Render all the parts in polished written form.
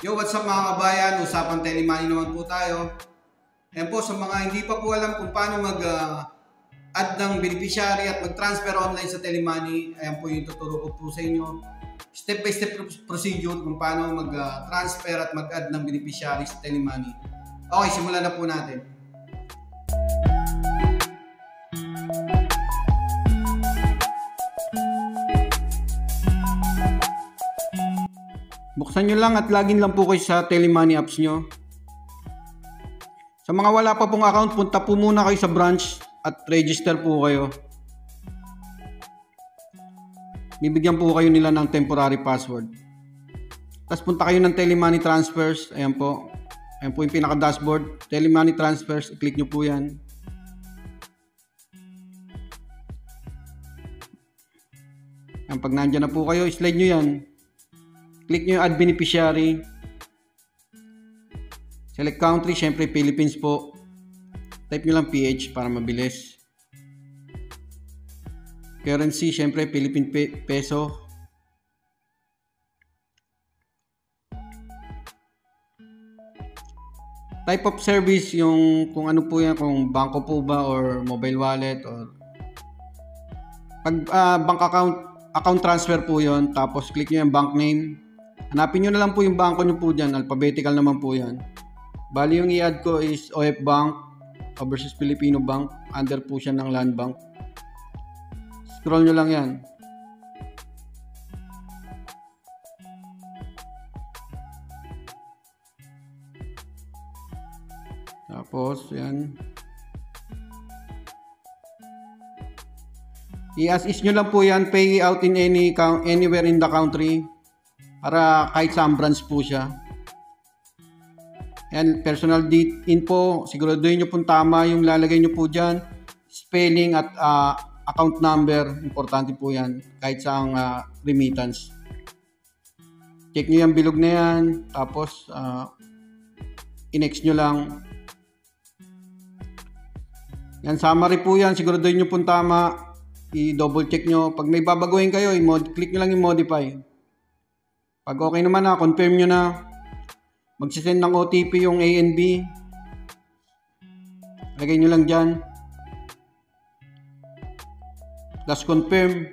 Yo, what's up mga kabayan? Usapan Telemoney naman po tayo. Ayan po, sa mga hindi pa po alam kung paano mag-add ng beneficiary at mag-transfer online sa Telemoney, ayan po yung tuturo ko po sa inyo. Step by step procedure kung paano mag-transfer at mag-add ng beneficiary sa Telemoney. Okay, simulan na po natin. Buksan nyo lang at login lang po kayo sa Telemoney apps nyo. Sa mga wala pa pong account, punta po muna kayo sa branch at register po kayo. Bibigyan po kayo nila ng temporary password. Tapos punta kayo ng Telemoney Transfers. Ayan po. Ayan po yung pinaka-dashboard. Telemoney Transfers. I-click nyo po yan. Ayan, pag nandyan na po kayo, slide nyo yan. Click nyo yung add beneficiary. Select country, syempre Philippines po. Type nyo lang PH para mabilis. Currency, syempre Philippine peso. Type of service, yung kung ano po yan, kung bangko po ba or mobile wallet or pag bank account transfer po yon. Tapos click nyo yung bank name. Hanapin nyo na lang po yung bangko nyo po dyan. Alphabetical naman po yan. Bali yung i-add ko is OF Bank versus Filipino Bank. Under po siya ng Land Bank. Scroll nyo lang yan. Tapos yan. I-as is nyo lang po yan. Pay out in anywhere in the country. Para kahit saan branch po siya. Yan, personal info. Siguraduhin nyo pong tama yung lalagay nyo po dyan. Spelling at account number. Importante po yan. Kahit saang remittance. Check nyo yung bilog na yan. Tapos, i-next nyo lang. Yan, summary po yan. Siguraduhin nyo pong tama. I-double check nyo. Pag may babaguhin kayo, click nyo lang yung modify. Pag okay naman na, confirm nyo na. Magsisend ng OTP yung ANB. Lagay nyo lang dyan. Plus confirm.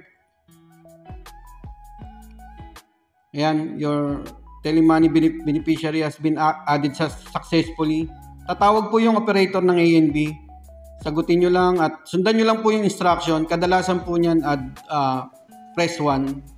Ayan, your Telemoney beneficiary has been added successfully. Tatawag po yung operator ng ANB. Sagutin nyo lang at sundan nyo lang po yung instruction. Kadalasan po nyan press 1.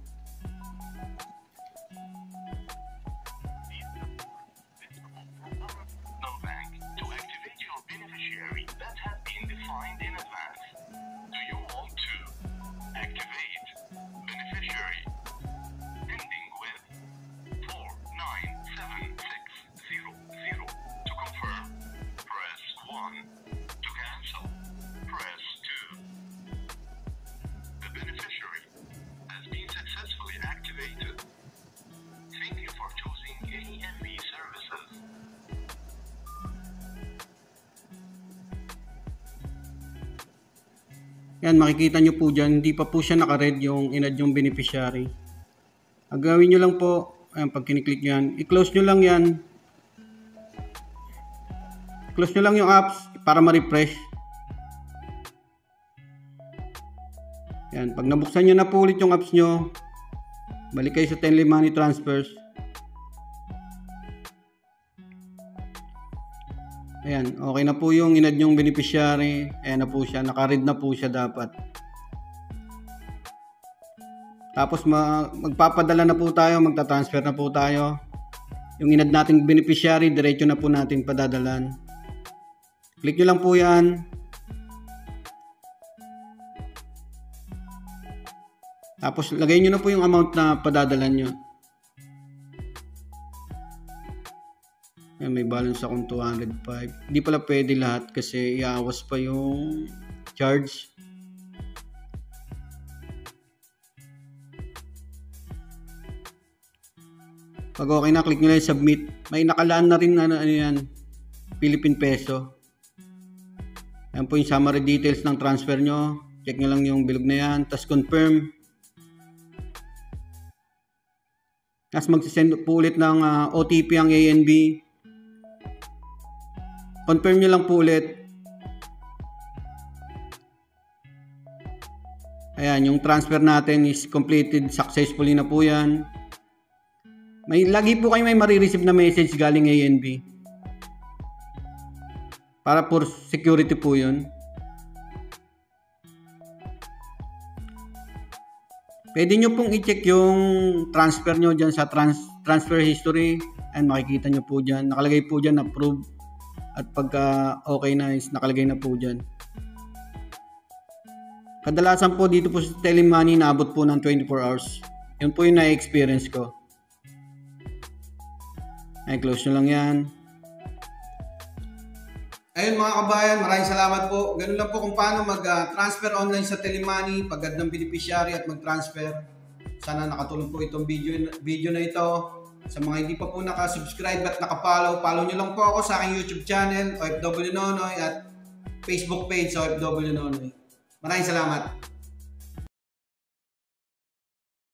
Yan, makikita nyo po dyan, hindi pa po siya naka-red yung in-add yung beneficiary. Ang gawin nyo lang po, ayan, pag kiniklik nyo yan, i-close nyo lang yan. Close nyo lang yung apps para ma-refresh. Yan, pag nabuksan nyo na po ulit yung apps nyo, balik kayo sa Telemoney Transfers. Ayan, okay na po yung in-add yung beneficiary. Ayan na po siya, naka-read na po siya dapat. Tapos magpapadala na po tayo, magta-transfer na po tayo. Yung in-add nating beneficiary, diretso na po natin padadalan. Click nyo lang po yan. Tapos lagay nyo na po yung amount na padadalan nyo. Ayan, may balance akong 205. Hindi pala pwede lahat kasi iawas pa yung charge. Pag okay na, click nyo lang yung submit. May nakalaan na rin ano yan, Philippine peso. Ayan po yung summary details ng transfer nyo. Check nyo lang yung bilog na yan. Tapos confirm. Tapos magsisend po ulit ng OTP ang ANB. Confirm nyo lang po ulit. Ayan, yung transfer natin is completed successfully na po yan. Lagi po kayo may marireceive na message galing ANB. Para for security po yun. Pwede nyo pong i-check yung transfer nyo dyan sa transfer history. And makikita nyo po dyan. Nakalagay po dyan approve. At pagka okay na is nakalagay na po dyan. Kadalasan po dito po sa Telemoney naabot po ng 24 hours. Yun po yung na-experience ko. Ay, close nyo lang yan. Ayun mga kabayan, maraming salamat po. Ganun lang po kung paano mag-transfer online sa Telemoney, pag-add ng beneficiary at mag-transfer. Sana nakatulong po itong video na ito. Sa mga hindi pa po nakasubscribe at nakapollow, follow nyo lang po ako sa aking YouTube channel, OFW Nonoy, at Facebook page, OFW Nonoy. Maraming salamat.